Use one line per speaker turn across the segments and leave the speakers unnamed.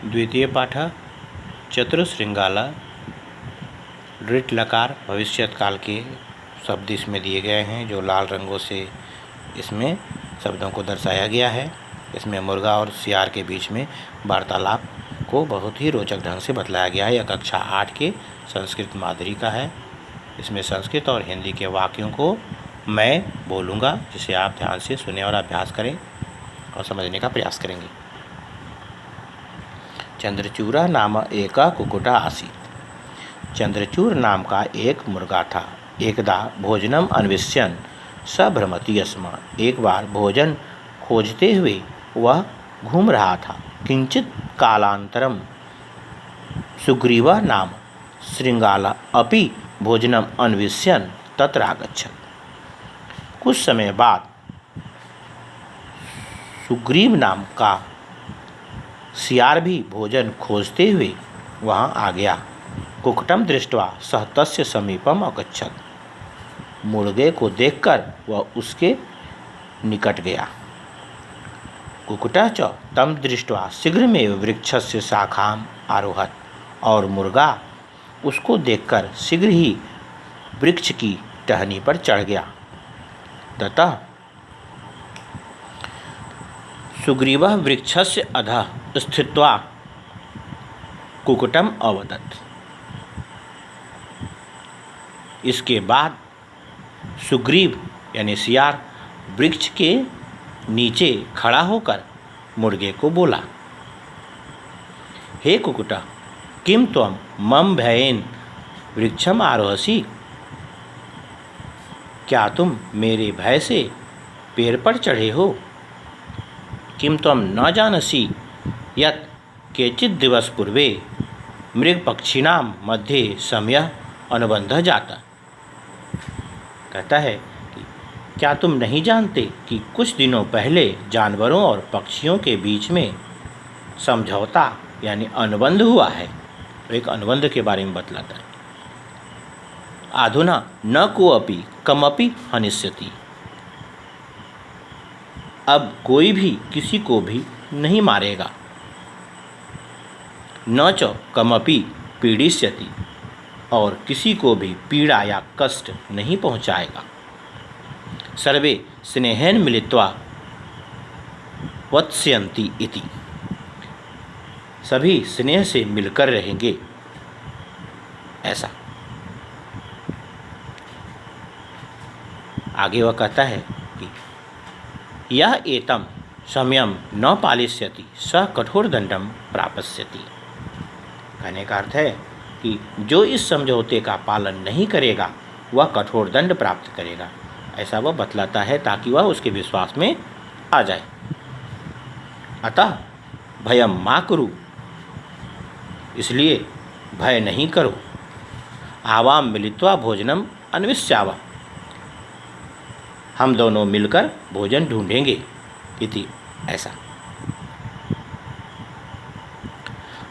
द्वितीय पाठ चतुश्रृंगाला ऋट लकार भविष्यत काल के शब्द इसमें दिए गए हैं जो लाल रंगों से इसमें शब्दों को दर्शाया गया है। इसमें मुर्गा और सियार के बीच में वार्तालाप को बहुत ही रोचक ढंग से बतलाया गया है। यह कक्षा 8 के संस्कृत मादरी का है। इसमें संस्कृत और हिंदी के वाक्यों को मैं बोलूँगा, जिसे आप ध्यान से सुने और अभ्यास करें और समझने का प्रयास करेंगे। चंद्रचूरा नाम एका कुक्कुटा आसीत्। चंद्रचूर नाम का एक मुर्गा था। एकदा भोजनम अन्विष्यन् स भ्रमति स्म। एक बार भोजन खोजते हुए वह घूम रहा था। किंचित कालांतरम सुग्रीवा नाम श्रृंगाला अपि भोजनम अन्विष्यन् तत्र आगच्छत्। कुछ समय बाद सुग्रीव नाम का सियार भी भोजन खोजते हुए वहाँ आ गया। कुक्कुटम दृष्ट्वा सः तस्य समीपम अगच्छत्। मुर्गे को देखकर वह उसके निकट गया। कुक्कुटः च तं दृष्ट्वा शीघ्रमेव वृक्षस्य शाखाम् आरोहत्। और मुर्गा उसको देखकर शीघ्र ही वृक्ष की टहनी पर चढ़ गया। ततः सुग्रीवः वृक्षस्य अधः स्थित्वा कुक्कुटम् अवदत्। इसके बाद सुग्रीव यानी सियार वृक्ष के नीचे खड़ा होकर मुर्गे को बोला, हे कुक्कुट, किम त्वं मम भयेन वृक्षम आरोहसि? क्या तुम मेरे भय से पेड़ पर चढ़े हो? किम त्वं न जानसि यत् केचित् दिवस पूर्वे मृगपक्षिणां मध्ये समयः अनुबंधः जातः। कहता है कि क्या तुम नहीं जानते कि कुछ दिनों पहले जानवरों और पक्षियों के बीच में समझौता यानी अनुबंध हुआ है। एक अनुबंध के बारे में बतलाता है। अधुना न कोऽपि कमपि हनिष्यति। अब कोई भी किसी को भी नहीं मारेगा। न च कमपि पीडिष्यति। और किसी को भी पीड़ा या कष्ट नहीं पहुंचाएगा। सर्वे स्नेहेन मिलित्वा वत्स्यन्ति इति। सभी स्नेह से मिलकर रहेंगे, ऐसा। आगे वह कहता है कि यह एतम समयम न पालिष्यति स कठोर दंडम प्राप्स्यति। कहने का अर्थ है कि जो इस समझौते का पालन नहीं करेगा वह कठोर दंड प्राप्त करेगा, ऐसा वह बतलाता है ताकि वह उसके विश्वास में आ जाए। अतः भयम मा कुरु, इसलिए भय नहीं करो। आवाम मिलित्वा भोजनम अन्विष्यावः, हम दोनों मिलकर भोजन ढूंढेंगे इति, ऐसा।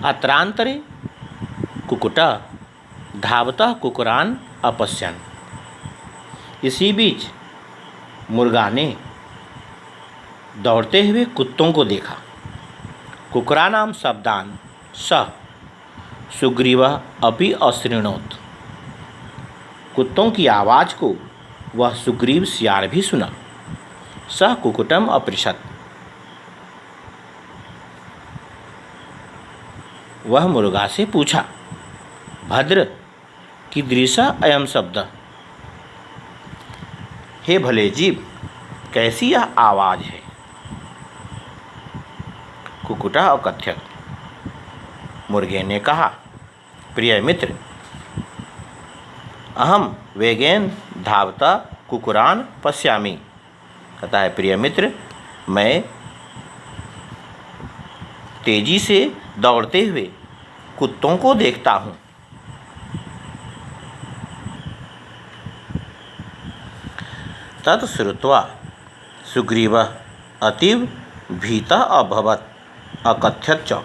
अत्रांतरे कुक्कुटः धावतः कुक्कुरान् अपश्यन्। इसी बीच मुर्गा ने दौड़ते हुए कुत्तों को देखा। कुक्कुराणां शब्दान् सः सुग्रीवः अपि अशृणोत्। कुत्तों की आवाज़ को वह सुग्रीव सियार भी सुना। सः कुक्कुटम् अपृच्छत्। वह मुर्गा से पूछा, भद्र कीदृशः अयं शब्दः? हे भले जीव, कैसी यह आवाज़ है? कुक्कुटः अकथयत्। मुर्गे ने कहा, प्रिय मित्र, अहम वेगेन धावता कुक्कुरान् पश्यामि। कहता है, प्रिय मित्र, मैं तेजी से दौड़ते हुए कुत्तों को देखता हूँ। तत् श्रुत्वा सुग्रीवः अतीव भीतः अभवत् अकथयत् च।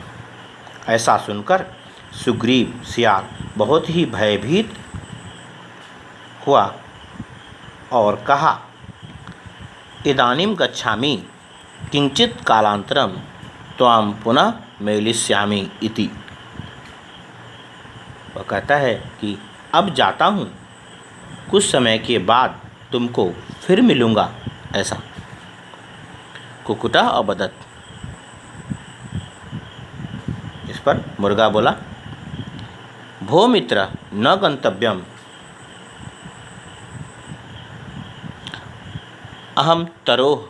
ऐसा सुनकर सुग्रीव सियार बहुत ही भयभीत हुआ और कहा, इदानीं गच्छामि किंचित कालांतरम त्वां पुनः मेलिष्यामि इति। वह कहता है कि अब जाता हूँ, कुछ समय के बाद तुमको फिर मिलूँगा, ऐसा। कुक्कुटः अवदत्। इस पर मुर्गा बोला, भो मित्र न गंतव्यम, अहम तरोह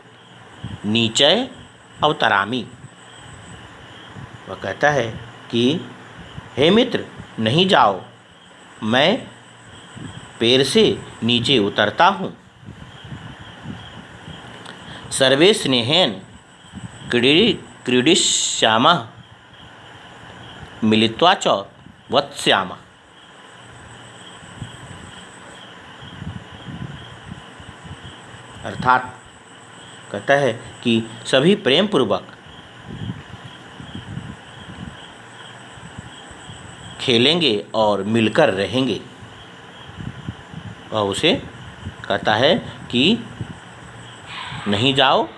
नीचय अवतरामि। वह कहता है कि हे मित्र, नहीं जाओ, मैं पैर से नीचे उतरता हूँ। सर्वे स्नेहेन क्रीडिष्यामः मिलित्वा च वत्स्यामः। अर्थात कहता है कि सभी प्रेम पूर्वक खेलेंगे और मिलकर रहेंगे। वह उसे कहता है कि नहीं जाओ,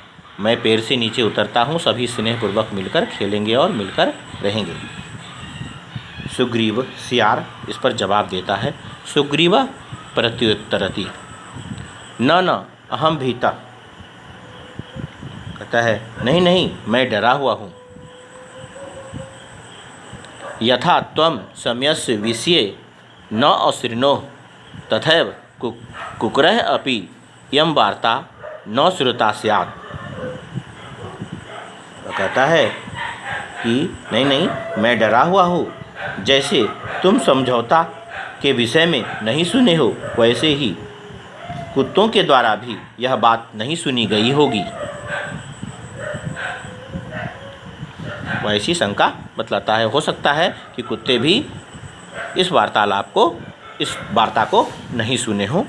मैं पैर से नीचे उतरता हूँ, सभी स्नेहपूर्वक मिलकर खेलेंगे और मिलकर रहेंगे। सुग्रीव सियार इस पर जवाब देता है, सुग्रीव प्रत्युत्तरति न न अहम भीता। कहता है नहीं नहीं, मैं डरा हुआ हूँ। यथा त्वं समयस्य विषये न अशृणोः तथैव कुक्कुरः अपि यं वार्ता न श्रुता स्यात्। कहता है कि नहीं नहीं, मैं डरा हुआ हूँ। जैसे तुम समझौता के विषय में नहीं सुने हो, वैसे ही कुत्तों के द्वारा भी यह बात नहीं सुनी गई होगी। वैसी शंका बतलाता है, हो सकता है कि कुत्ते भी इस वार्ता को नहीं सुने हों।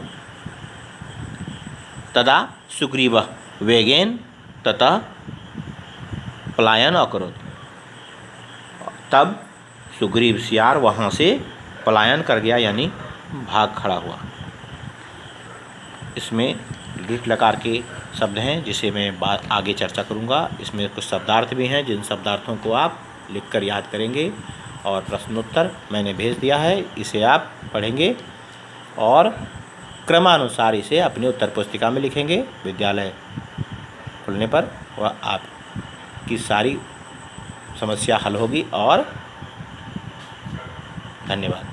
तदा सुग्रीवः वेगेन ततः पलायन अकरोत्। तब सुग्रीव सियार वहाँ से पलायन कर गया, यानी भाग खड़ा हुआ। इसमें लिट लकार के शब्द हैं जिसे मैं आगे चर्चा करूँगा। इसमें कुछ शब्दार्थ भी हैं जिन शब्दार्थों को आप लिखकर याद करेंगे, और प्रश्नोत्तर मैंने भेज दिया है, इसे आप पढ़ेंगे और क्रमानुसार इसे अपनी उत्तर पुस्तिका में लिखेंगे। विद्यालय खुलने पर वह आपकी सारी समस्या हल होगी। और धन्यवाद।